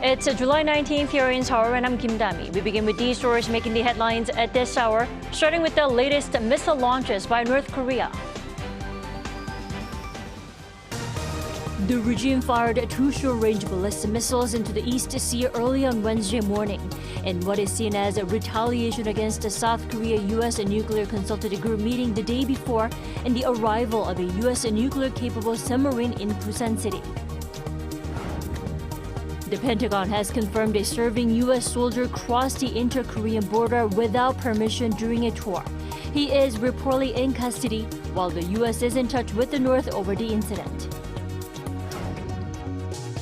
It's July 19th here in Seoul, and I'm Kim Dami. We begin with these stories making the headlines at this hour, starting with the latest missile launches by North Korea. The regime fired two short-range ballistic missiles into the East Sea early on Wednesday morning, in what is seen as a retaliation against the South Korea-U.S. Nuclear Consultative Group meeting the day before and the arrival of a U.S. nuclear-capable submarine in Busan City. The Pentagon has confirmed a serving U.S. soldier crossed the inter-Korean border without permission during a tour. He is reportedly in custody, while the U.S. is in touch with the North over the incident.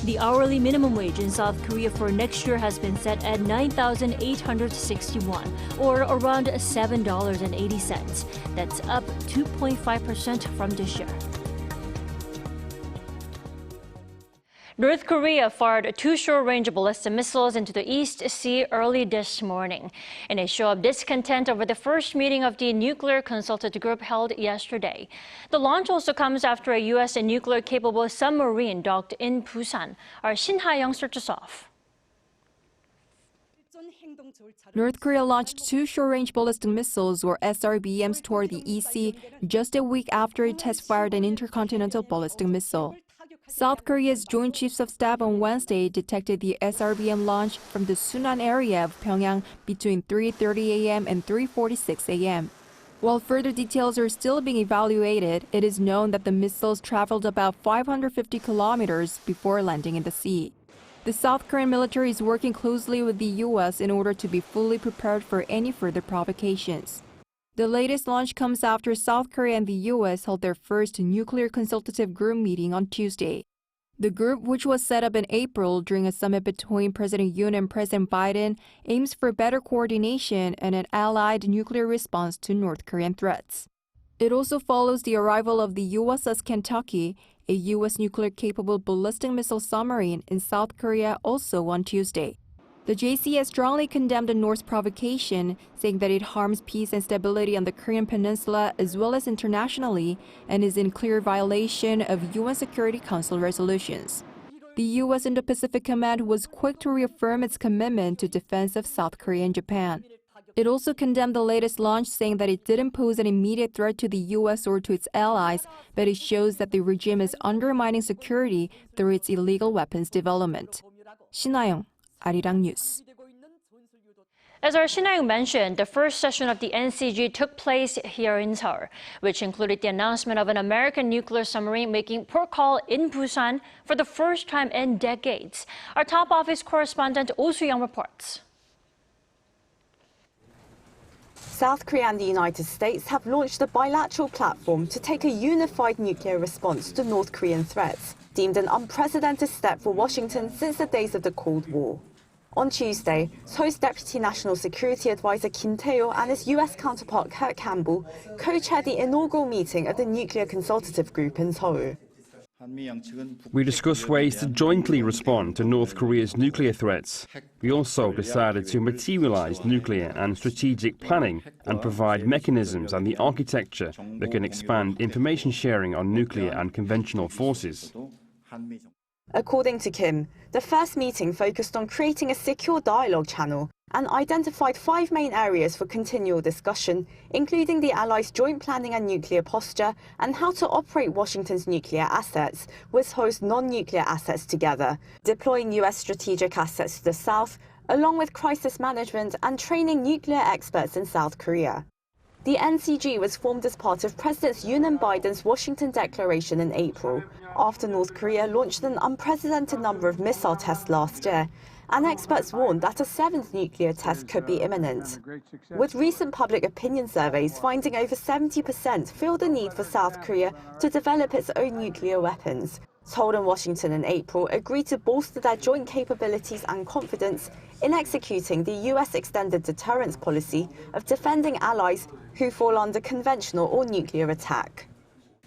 The hourly minimum wage in South Korea for next year has been set at 9,861, or around $7.80. That's up 2.5% from this year. North Korea fired two short-range ballistic missiles into the East Sea early this morning in a show of discontent over the first meeting of the Nuclear Consultative Group held yesterday. The launch also comes after a U.S. nuclear-capable submarine docked in Busan. Our Shin Ha-young starts us off. North Korea launched two short-range ballistic missiles, or SRBMs, toward the EC just a week after it test-fired an intercontinental ballistic missile. South Korea's Joint Chiefs of Staff on Wednesday detected the SRBM launch from the Sunan area of Pyongyang between 3:30 a.m. and 3:46 a.m. While further details are still being evaluated, it is known that the missiles traveled about 550 kilometers before landing in the sea. The South Korean military is working closely with the U.S. in order to be fully prepared for any further provocations. The latest launch comes after South Korea and the U.S. held their first Nuclear Consultative Group meeting on Tuesday. The group, which was set up in April during a summit between President Yoon and President Biden, aims for better coordination and an allied nuclear response to North Korean threats. It also follows the arrival of the USS Kentucky, a U.S. nuclear-capable ballistic missile submarine, in South Korea also on Tuesday. The JC has strongly condemned the North's provocation, saying that it harms peace and stability on the Korean peninsula as well as internationally and is in clear violation of UN Security Council resolutions. The U.S. Indo-Pacific Command was quick to reaffirm its commitment to defense of South Korea and Japan. It also condemned the latest launch, saying that it didn't pose an immediate threat to the U.S. or to its allies, but it shows that the regime is undermining security through its illegal weapons development. Shin Ha-young, Arirang News. As our Shin Ha-young mentioned, the first session of the NCG took place here in Seoul, which included the announcement of an American nuclear submarine making port call in Busan for the first time in decades. Our top office correspondent Oh Soo-young reports. South Korea and the United States have launched a bilateral platform to take a unified nuclear response to North Korean threats, deemed an unprecedented step for Washington since the days of the Cold War. On Tuesday, Seoul's Deputy National Security Advisor Kim Tae-ho and his U.S. counterpart Kurt Campbell co-chaired the inaugural meeting of the Nuclear Consultative Group in Seoul. We discussed ways to jointly respond to North Korea's nuclear threats. We also decided to materialize nuclear and strategic planning and provide mechanisms and the architecture that can expand information sharing on nuclear and conventional forces. According to Kim, the first meeting focused on creating a secure dialogue channel and identified 5 main areas for continual discussion, including the Allies' joint planning and nuclear posture and how to operate Washington's nuclear assets with Seoul's non-nuclear assets together, deploying U.S. strategic assets to the south, along with crisis management and training nuclear experts in South Korea. The NCG was formed as part of Presidents Yoon and Biden's Washington Declaration in April, after North Korea launched an unprecedented number of missile tests last year, and experts warned that a 7th nuclear test could be imminent. With recent public opinion surveys finding over 70% feel the need for South Korea to develop its own nuclear weapons, Seoul and Washington in April agreed to bolster their joint capabilities and confidence in executing the U.S. extended deterrence policy of defending allies who fall under conventional or nuclear attack.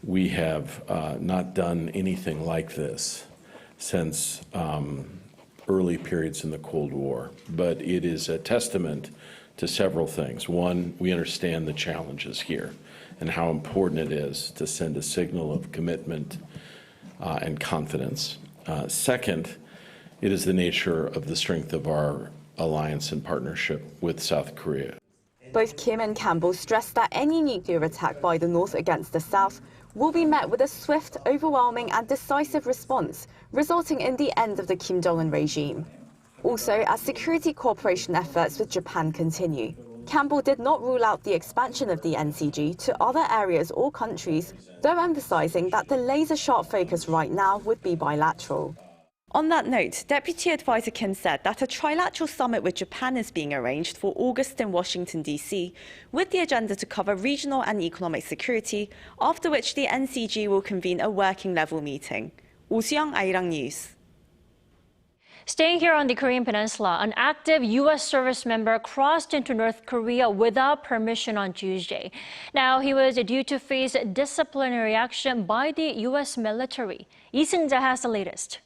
We have not done anything like this since early periods in the Cold War, but it is a testament to several things. One, we understand the challenges here and how important it is to send a signal of commitment and confidence. Second, It is the nature of the strength of our alliance and partnership with South Korea. Both Kim and Campbell stressed that any nuclear attack by the North against the South will be met with a swift, overwhelming and decisive response, resulting in the end of the Kim Jong-un regime. Also, as security cooperation efforts with Japan continue, Campbell did not rule out the expansion of the NCG to other areas or countries, though emphasizing that the laser-sharp focus right now would be bilateral. On that note, Deputy Advisor Kim said that a trilateral summit with Japan is being arranged for August in Washington, D.C., with the agenda to cover regional and economic security, after which the NCG will convene a working-level meeting. Oseong, Arirang News. Staying here on the Korean Peninsula, an active U.S. service member crossed into North Korea without permission on Tuesday. Now, he was due to face disciplinary action by the U.S. military. Lee Seung-jae has the latest.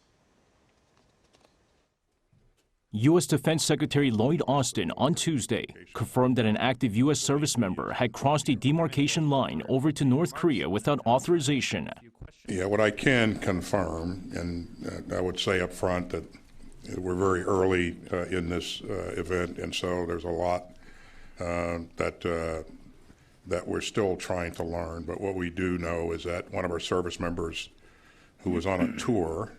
U.S. Defense Secretary Lloyd Austin on Tuesday confirmed that an active U.S. service member had crossed a demarcation line over to North Korea without authorization. Yeah, what I can confirm, and I would say up front that we're very early in this event, and so there's a lot that we're still trying to learn. But what we do know is that one of our service members who was on a tour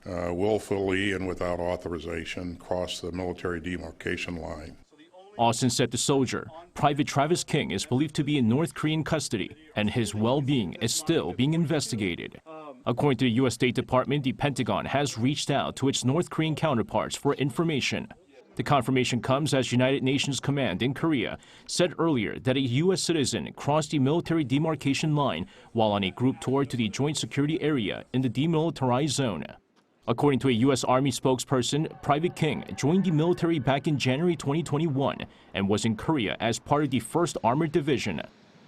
willfully and without authorization crossed the military demarcation line. Austin said the soldier, Private Travis King, is believed to be in North Korean custody, and his well-being is still being investigated. According to the U.S. State Department, the Pentagon has reached out to its North Korean counterparts for information. The confirmation comes as United Nations Command in Korea said earlier that a U.S. citizen crossed the military demarcation line while on a group tour to the Joint Security Area in the demilitarized zone. According to a U.S. Army spokesperson, Private King joined the military back in January 2021 and was in Korea as part of the 1st Armored Division.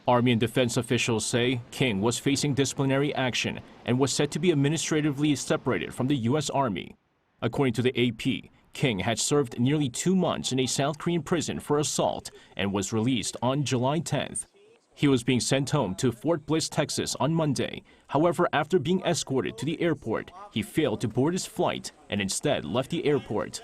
Army and defense officials say King was facing disciplinary action and was set to be administratively separated from the U.S. Army. According to the AP, King had served nearly 2 months in a South Korean prison for assault and was released on July 10th. He was being sent home to Fort Bliss, Texas on Monday. However, after being escorted to the airport, he failed to board his flight and instead left the airport.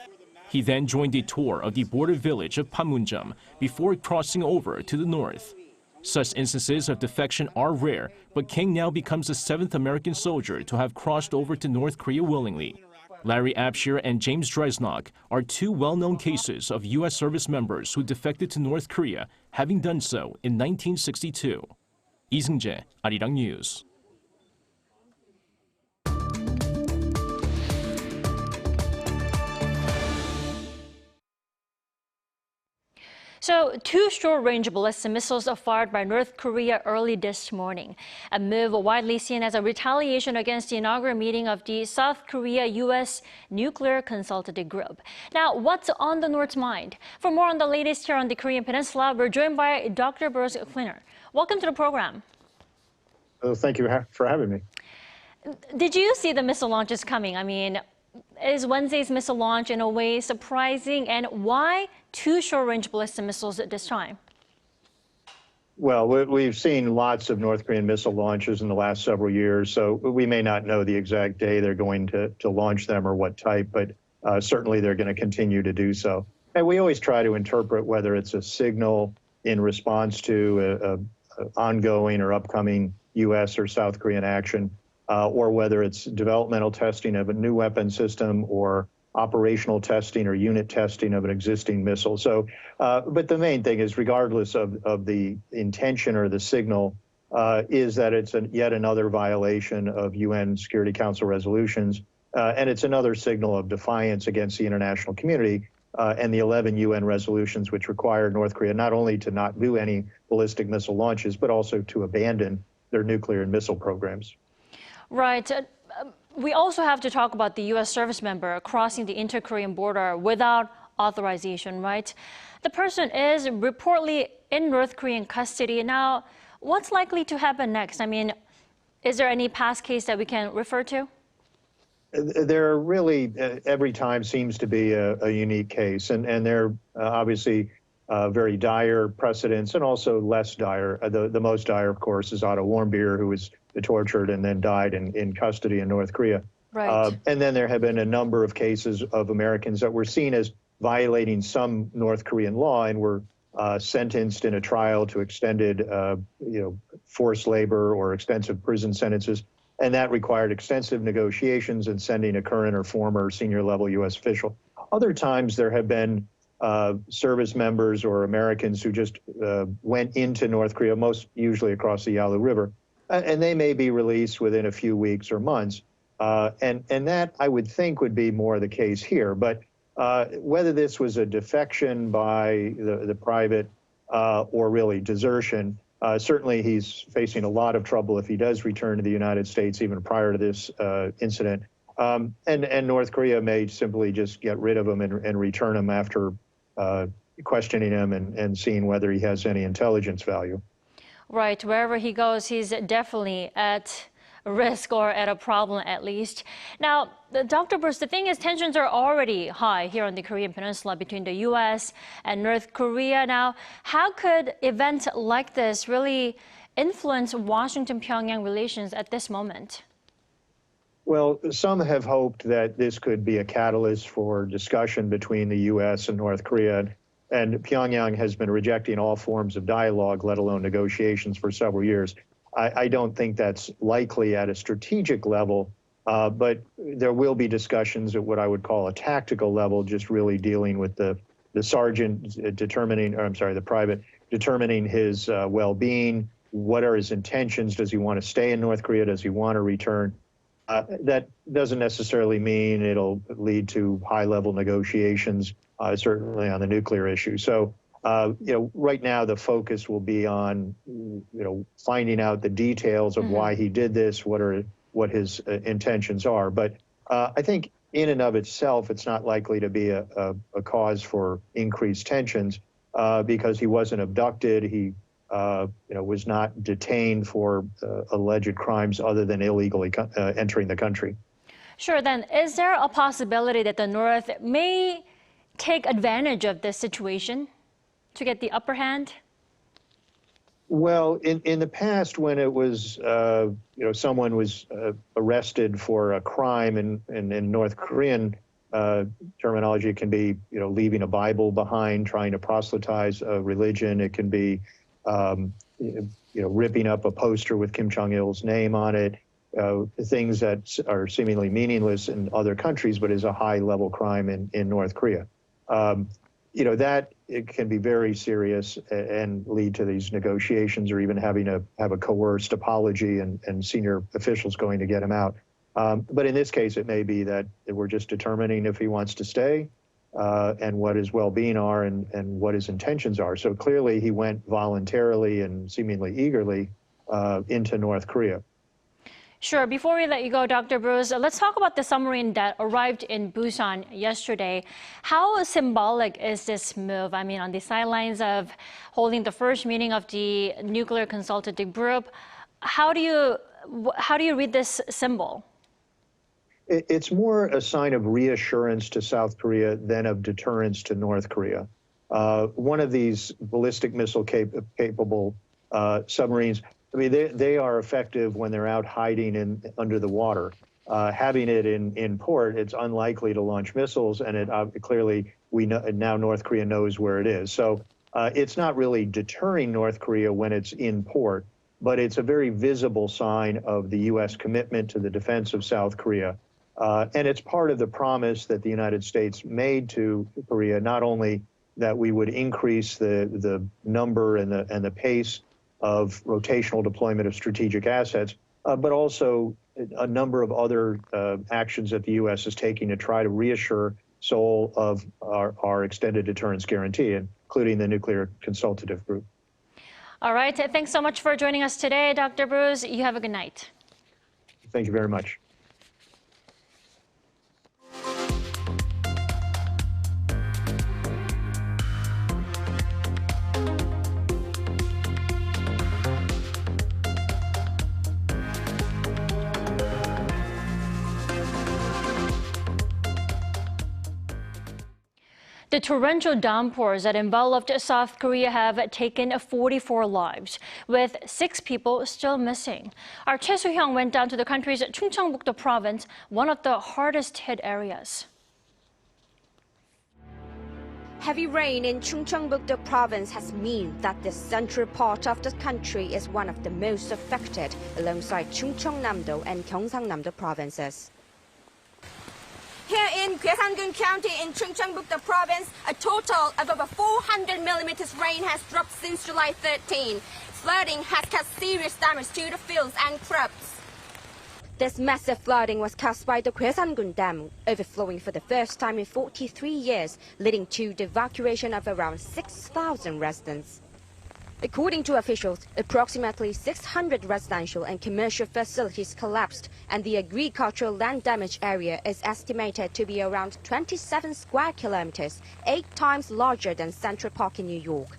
He then joined a tour of the border village of Panmunjom before crossing over to the north. Such instances of defection are rare, but King now becomes the 7th American soldier to have crossed over to North Korea willingly. Larry Abshir and James Dresnock are 2 well-known cases of U.S. service members who defected to North Korea, having done so in 1962. Lee Seung-jae, Arirang News. So, 2 short-range ballistic missiles are fired by North Korea early this morning, a move widely seen as a retaliation against the inaugural meeting of the South Korea-U.S. Nuclear Consultative Group. Now, what's on the North's mind? For more on the latest here on the Korean Peninsula, we're joined by Dr. Bruce Klinner. Welcome to the program. Thank you for having me. Did you see the missile launches coming? I mean, is Wednesday's missile launch in a way surprising, and why 2 short-range ballistic missiles at this time? Well, we've seen lots of North Korean missile launches in the last several years, so we may not know the exact day they're going to launch them or what type, but certainly they're going to continue to do so. And we always try to interpret whether it's a signal in response to ongoing or upcoming U.S. or South Korean action, or whether it's developmental testing of a new weapon system or operational testing or unit testing of an existing missile. So, but the main thing is, regardless of the intention or the signal, is that it's yet another violation of UN Security Council resolutions, and it's another signal of defiance against the international community and the 11 UN resolutions which require North Korea not only to not do any ballistic missile launches, but also to abandon their nuclear and missile programs. Right. We also have to talk about the U.S. service member crossing the inter-Korean border without authorization, right? The person is reportedly in North Korean custody. Now, what's likely to happen next? I mean, is there any past case that we can refer to? There really, every time seems to be a unique case, and there are obviously very dire precedents and also less dire. The most dire, of course, is Otto Warmbier, who tortured and then died in custody in North Korea. Right. And then there have been a number of cases of Americans that were seen as violating some North Korean law and were sentenced in a trial to extended, forced labor or extensive prison sentences. And that required extensive negotiations and sending a current or former senior level U.S. official. Other times there have been service members or Americans who just went into North Korea, most usually across the Yalu River, and they may be released within a few weeks or months. And that, I would think, would be more the case here. But whether this was a defection by the private or really desertion, certainly he's facing a lot of trouble if he does return to the United States even prior to this incident. And North Korea may simply just get rid of him and return him after questioning him and seeing whether he has any intelligence value. Right. Wherever he goes, he's definitely at risk or at a problem at least. Now, Dr. Bruce, the thing is tensions are already high here on the Korean Peninsula between the U.S. and North Korea. Now, how could events like this really influence Washington-Pyongyang relations at this moment? Well, some have hoped that this could be a catalyst for discussion between the U.S. and North Korea. And Pyongyang has been rejecting all forms of dialogue, let alone negotiations, for several years. I don't think that's likely at a strategic level, but there will be discussions at what I would call a tactical level, just really dealing with the sergeant determining, or I'm sorry, the private determining his well-being. What are his intentions? Does he want to stay in North Korea? Does he want to return? That doesn't necessarily mean it'll lead to high-level negotiations, certainly on the nuclear issue. So, right now the focus will be on, finding out the details of why he did this, what his intentions are. But I think in and of itself, it's not likely to be a cause for increased tensions because he wasn't abducted. He was not detained for alleged crimes other than illegally entering the country. Sure. Then, is there a possibility that the North may take advantage of this situation to get the upper hand? Well, in the past, when it was, someone was arrested for a crime, in North Korean terminology, it can be, leaving a Bible behind, trying to proselytize a religion. It can be, ripping up a poster with Kim Jong-il's name on it, things that are seemingly meaningless in other countries, but is a high-level crime in North Korea. That it can be very serious and lead to these negotiations or even having to have a coerced apology and senior officials going to get him out. But in this case, it may be that we're just determining if he wants to stay and what his well-being are and what his intentions are. So clearly he went voluntarily and seemingly eagerly into North Korea. Sure. Before we let you go, Dr. Bruce, let's talk about the submarine that arrived in Busan yesterday. How symbolic is this move? I mean, on the sidelines of holding the first meeting of the Nuclear Consultative Group, how do you read this symbol? It's more a sign of reassurance to South Korea than of deterrence to North Korea. One of these ballistic missile capable submarines, I mean, they are effective when they're out hiding under the water. Having it in port, it's unlikely to launch missiles, and it clearly we know now North Korea knows where it is. So it's not really deterring North Korea when it's in port, but it's a very visible sign of the U.S. commitment to the defense of South Korea. And it's part of the promise that the United States made to Korea, not only that we would increase the number and the pace of rotational deployment of strategic assets, but also a number of other actions that the U.S. is taking to try to reassure Seoul of our extended deterrence guarantee, including the Nuclear Consultative Group. All right. Thanks so much for joining us today, Dr. Bruce. You have a good night. Thank you very much. The The torrential downpours that enveloped South Korea have taken 44 lives, with 6 people still missing. Our Choi Soo-hyung went down to the country's Chungcheongbuk-do province, one of the hardest hit areas. Heavy rain in Chungcheongbuk-do province has meant that the central part of the country is one of the most affected, alongside Chungcheongnam-do and Gyeongsangnam-do provinces. Here in Gyeongsangun County in Chungcheongbuk-do province, a total of over 400 millimeters rain has dropped since July 13. Flooding has caused serious damage to the fields and crops. This massive flooding was caused by the Gyeongsangun Dam, overflowing for the first time in 43 years, leading to the evacuation of around 6,000 residents. According to officials, approximately 600 residential and commercial facilities collapsed, and the agricultural land damage area is estimated to be around 27 square kilometers, 8 times larger than Central Park in New York.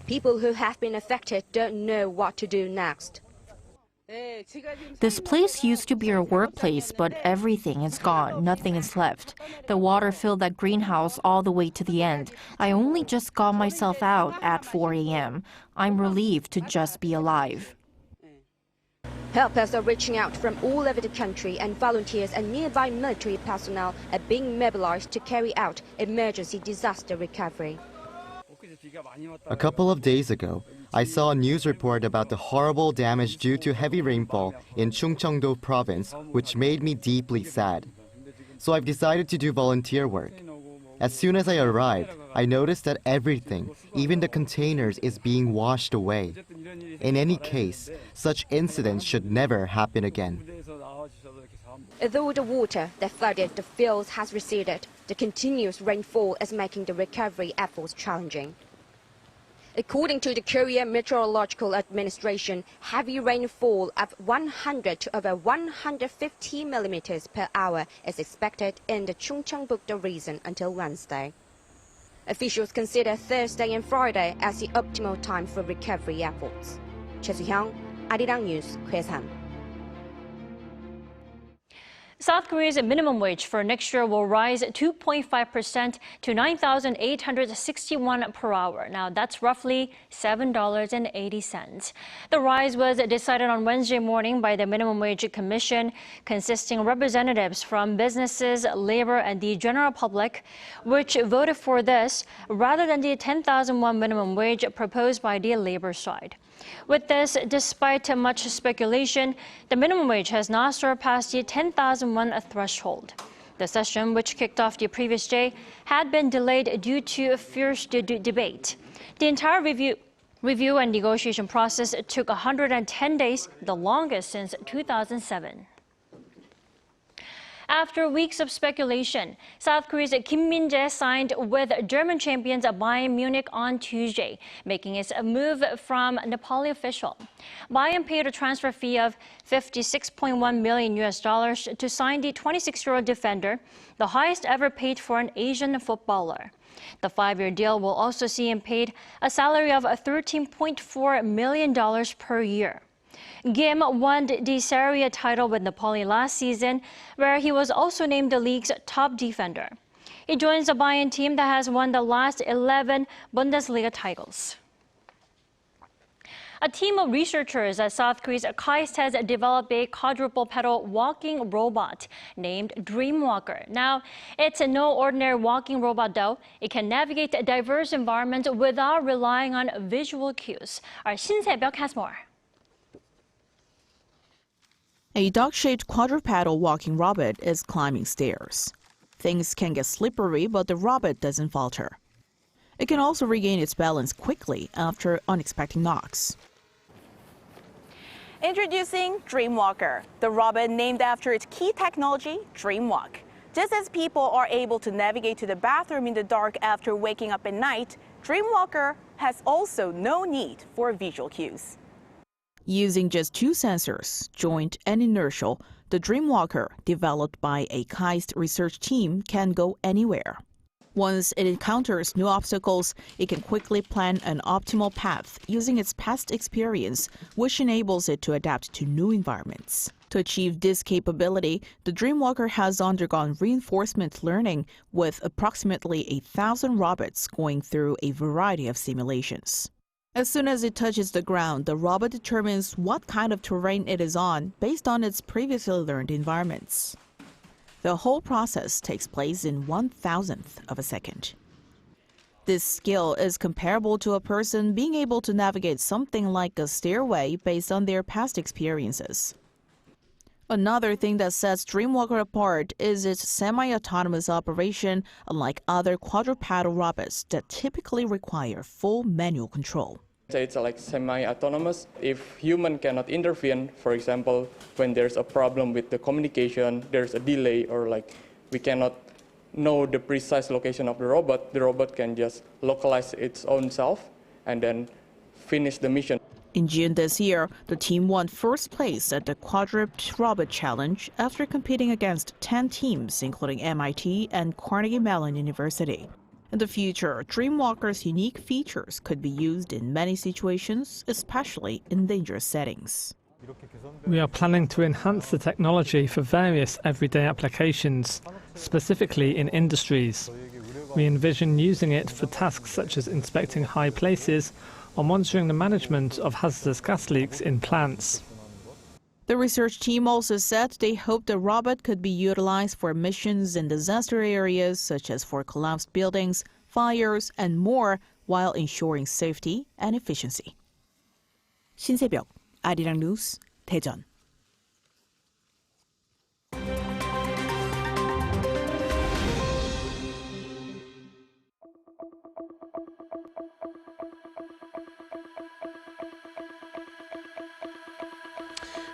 People who have been affected don't know what to do next. This place used to be our workplace, but everything is gone. Nothing is left. The water filled that greenhouse all the way to the end. I only just got myself out at 4 a.m. I'm relieved to just be alive. Helpers are reaching out from all over the country, and volunteers and nearby military personnel are being mobilized to carry out emergency disaster recovery. A couple of days ago, I saw a news report about the horrible damage due to heavy rainfall in Chungcheong-do province, which made me deeply sad. So I've decided to do volunteer work. As soon as I arrived, I noticed that everything, even the containers, is being washed away. In any case, such incidents should never happen again. Although the water that flooded the fields has receded, the continuous rainfall is making the recovery efforts challenging. According to the Korean Meteorological Administration, heavy rainfall of 100 to over 150 millimeters per hour is expected in the Chungcheongbuk-do region until Wednesday. Officials consider Thursday and Friday as the optimal time for recovery efforts. Choi Soo-hyung, Arirang News, Gyeongsan. South Korea's minimum wage for next year will rise 2.5% to 9,861 per hour. Now, that's roughly $7.80. The rise was decided on Wednesday morning by the Minimum Wage Commission, consisting of representatives from businesses, labor, and the general public, which voted for this rather than the 10,001 minimum wage proposed by the labor side. With this, despite much speculation, the minimum wage has not surpassed the 10,001 threshold. The session, which kicked off the previous day, had been delayed due to a fierce debate. The entire review and negotiation process took 110 days, the longest since 2007. After weeks of speculation, South Korea's Kim Min-jae signed with German champions Bayern Munich on Tuesday, making its move from Nepali official. Bayern paid a transfer fee of $56.1 million to sign the 26-year-old defender, the highest ever paid for an Asian footballer. The 5-year deal will also see him paid a salary of $13.4 million per year. Kim won the Serie A title with Napoli last season, where he was also named the league's top defender. He joins the Bayern team that has won the last 11 Bundesliga titles. A team of researchers at South Korea's KST has developed a quadrupedal walking robot named Dreamwalker. Now, it's no ordinary walking robot, though. It can navigate diverse environments without relying on visual cues. Our Shin Se-byuk has more. A dog-shaped quadrupedal walking robot is climbing stairs. Things can get slippery, but the robot doesn't falter. It can also regain its balance quickly after unexpected knocks. Introducing Dreamwalker, the robot named after its key technology, Dreamwalk. Just as people are able to navigate to the bathroom in the dark after waking up at night, Dreamwalker has also no need for visual cues. Using just 2 sensors, joint and inertial, the Dreamwalker, developed by a KST research team, can go anywhere. Once it encounters new obstacles, it can quickly plan an optimal path using its past experience, which enables it to adapt to new environments. To achieve this capability, the Dreamwalker has undergone reinforcement learning with approximately 1,000 robots going through a variety of simulations. As soon as it touches the ground, the robot determines what kind of terrain it is on based on its previously learned environments. The whole process takes place in 1,000th of a second. This skill is comparable to a person being able to navigate something like a stairway based on their past experiences. Another thing that sets Dreamwalker apart is its semi-autonomous operation, unlike other quadrupedal robots that typically require full manual control. It's like semi-autonomous. If human cannot intervene, for example, when there's a problem with the communication, there's a delay, or like we cannot know the precise location of the robot can just localize its own self and then finish the mission. In June this year, the team won first place at the Quadruped Robot Challenge after competing against 10 teams, including MIT and Carnegie Mellon University. In the future, Dreamwalker's unique features could be used in many situations, especially in dangerous settings. We are planning to enhance the technology for various everyday applications, specifically in industries. We envision using it for tasks such as inspecting high places or monitoring the management of hazardous gas leaks in plants. The research team also said they hope the robot could be utilized for missions in disaster areas such as for collapsed buildings, fires, and more, while ensuring safety and efficiency. 신세벽, 아리랑 뉴스, 대전.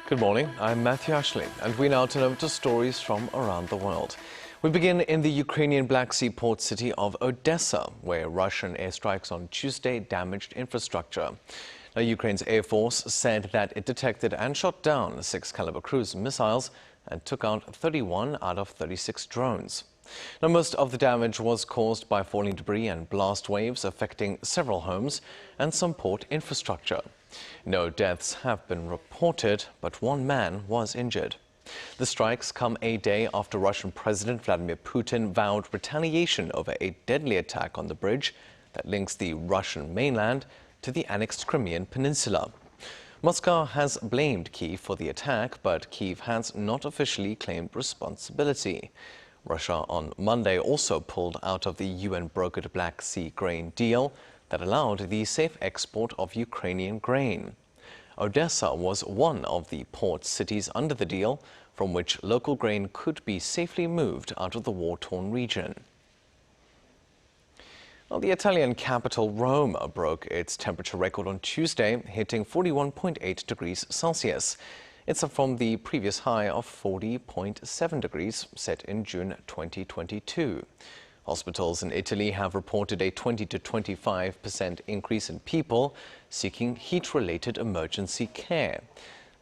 Good morning, I'm Matthew Ashley, and we now turn over to stories from around the world. We begin in the Ukrainian Black Sea port city of Odesa, where Russian airstrikes on Tuesday damaged infrastructure. Now, Ukraine's Air Force said that it detected and shot down 6-caliber cruise missiles and took out 31 out of 36 drones. Now, most of the damage was caused by falling debris and blast waves affecting several homes and some port infrastructure. No deaths have been reported, but one man was injured. The strikes come a day after Russian President Vladimir Putin vowed retaliation over a deadly attack on the bridge that links the Russian mainland to the annexed Crimean Peninsula. Moscow has blamed Kyiv for the attack, but Kyiv has not officially claimed responsibility. Russia on Monday also pulled out of the UN-brokered Black Sea grain deal that allowed the safe export of Ukrainian grain. Odesa was one of the port cities under the deal from which local grain could be safely moved out of the war-torn region. Well, the Italian capital, Rome, broke its temperature record on Tuesday, hitting 41.8 degrees Celsius. It's up from the previous high of 40.7 degrees set in June 2022. Hospitals in Italy have reported a 20 to 25% increase in people seeking heat-related emergency care.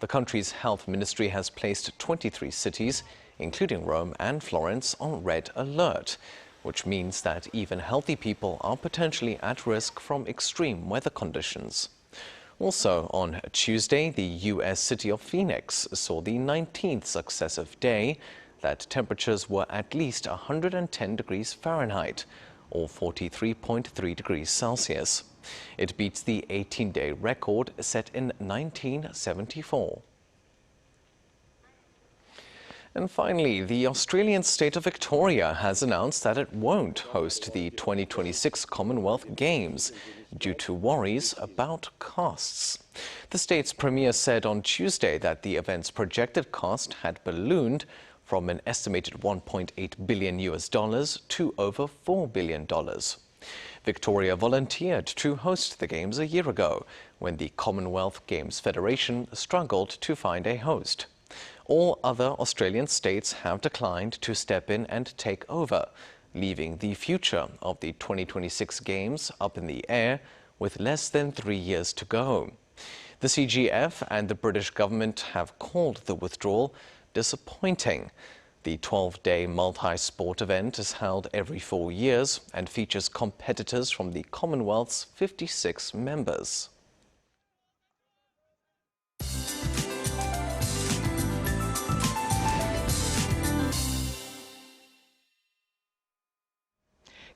The country's health ministry has placed 23 cities, including Rome and Florence, on red alert, which means that even healthy people are potentially at risk from extreme weather conditions. Also on Tuesday, the U.S. city of Phoenix saw the 19th successive day that temperatures were at least 110 degrees Fahrenheit, or 43.3 degrees Celsius. It beats the 18-day record set in 1974. And finally, the Australian state of Victoria has announced that it won't host the 2026 Commonwealth Games due to worries about costs. The state's premier said on Tuesday that the event's projected cost had ballooned from an estimated $1.8 billion to over $4 billion. Victoria volunteered to host the Games a year ago when the Commonwealth Games Federation struggled to find a host. All other Australian states have declined to step in and take over, leaving the future of the 2026 Games up in the air with less than 3 years to go. The CGF and the British government have called the withdrawal disappointing. The 12-day multi-sport event is held every 4 years and features competitors from the Commonwealth's 56 members.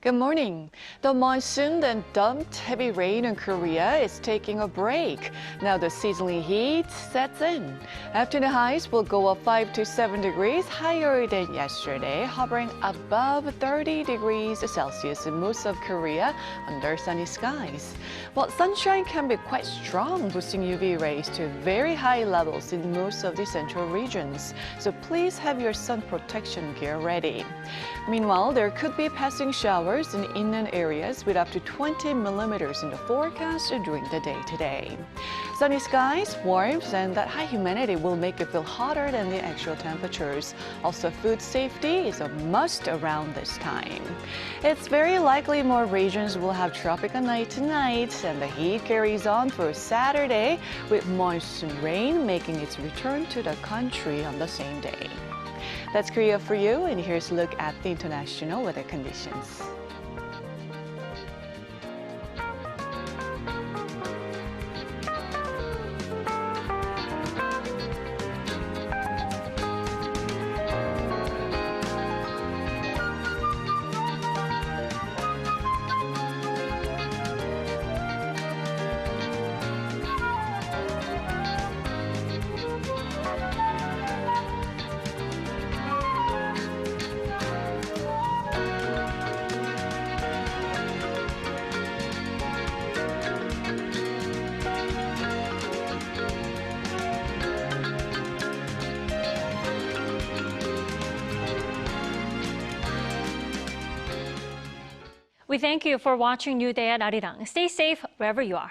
Good morning. The monsoon that dumped heavy rain in Korea is taking a break. Now the seasonal heat sets in. Afternoon highs will go up 5 to 7 degrees higher than yesterday, hovering above 30 degrees Celsius in most of Korea under sunny skies. But sunshine can be quite strong, boosting UV rays to very high levels in most of the central regions. So please have your sun protection gear ready. Meanwhile, there could be passing showers in inland areas with up to 20 millimeters in the forecast during the day today. Sunny skies, warmth, and that high humidity will make it feel hotter than the actual temperatures. Also, food safety is a must around this time. It's very likely more regions will have tropical night tonight, and the heat carries on for Saturday, with monsoon rain making its return to the country on the same day. That's Korea for you, and here's a look at the international weather conditions. We thank you for watching New Day at Arirang. Stay safe wherever you are.